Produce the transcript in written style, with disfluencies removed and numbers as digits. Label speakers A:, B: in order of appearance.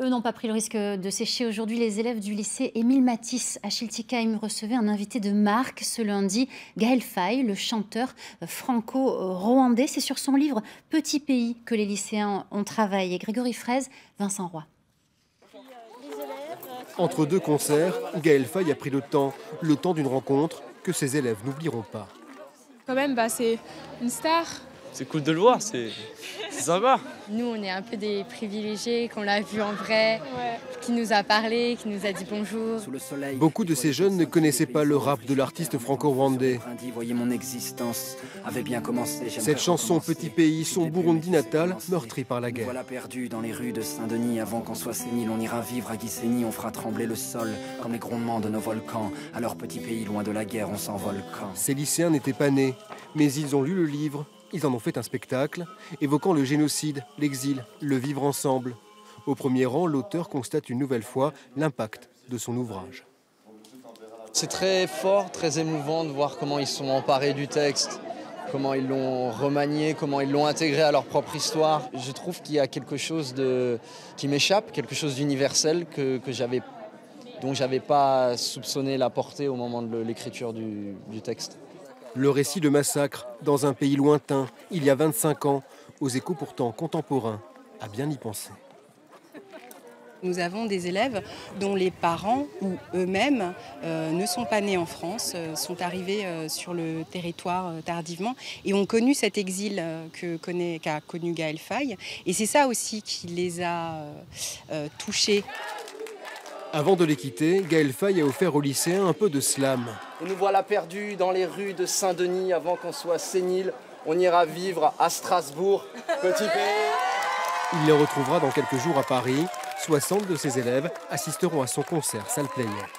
A: Eux n'ont pas pris le risque de sécher aujourd'hui. Les élèves du lycée Émile Matisse à Schiltigheim recevaient un invité de marque ce lundi, Gaël Faye, le chanteur franco-rwandais. C'est sur son livre Petit pays que les lycéens ont travaillé. Grégory Fraise, Vincent Roy.
B: Entre deux concerts, Gaël Faye a pris le temps d'une rencontre que ses élèves n'oublieront pas.
C: Quand même, c'est une star.
D: C'est cool de le voir, c'est sympa.
E: Nous, on est un peu des privilégiés, qu'on l'a vu en vrai, qui nous a parlé, qui nous a dit bonjour.
B: Beaucoup de ces jeunes ne connaissaient pas le rap de l'artiste franco-rwandais. Cette chanson Petit pays, son Burundi natal, meurtri par la guerre.
F: Voilà perdu dans les rues de Saint-Denis, avant qu'on soit sénile, on ira vivre à Gisenyi, on fera trembler le sol, comme les grondements de nos volcans. Alors petit pays, loin de la guerre, on s'envole quand.
B: Ces lycéens n'étaient pas nés, mais ils ont lu le livre. Ils en ont fait un spectacle, évoquant le génocide, l'exil, le vivre ensemble. Au premier rang, l'auteur constate une nouvelle fois l'impact de son ouvrage.
D: C'est très fort, très émouvant de voir comment ils sont emparés du texte, comment ils l'ont remanié, comment ils l'ont intégré à leur propre histoire. Je trouve qu'il y a quelque chose qui m'échappe, quelque chose d'universel dont je n'avais pas soupçonné la portée au moment de l'écriture du texte.
B: Le récit de massacre dans un pays lointain, il y a 25 ans, aux échos pourtant contemporains, à bien y penser.
G: Nous avons des élèves dont les parents ou eux-mêmes ne sont pas nés en France, sont arrivés sur le territoire tardivement et ont connu cet exil qu'a connu Gaël Faye. Et c'est ça aussi qui les a touchés.
B: Avant de les quitter, Gaël Faye a offert aux lycéens un peu de slam.
D: Et nous voilà perdus dans les rues de Saint-Denis avant qu'on soit sénile. On ira vivre à Strasbourg, petit pays.
B: Il les retrouvera dans quelques jours à Paris. 60 de ses élèves assisteront à son concert salle pleine air.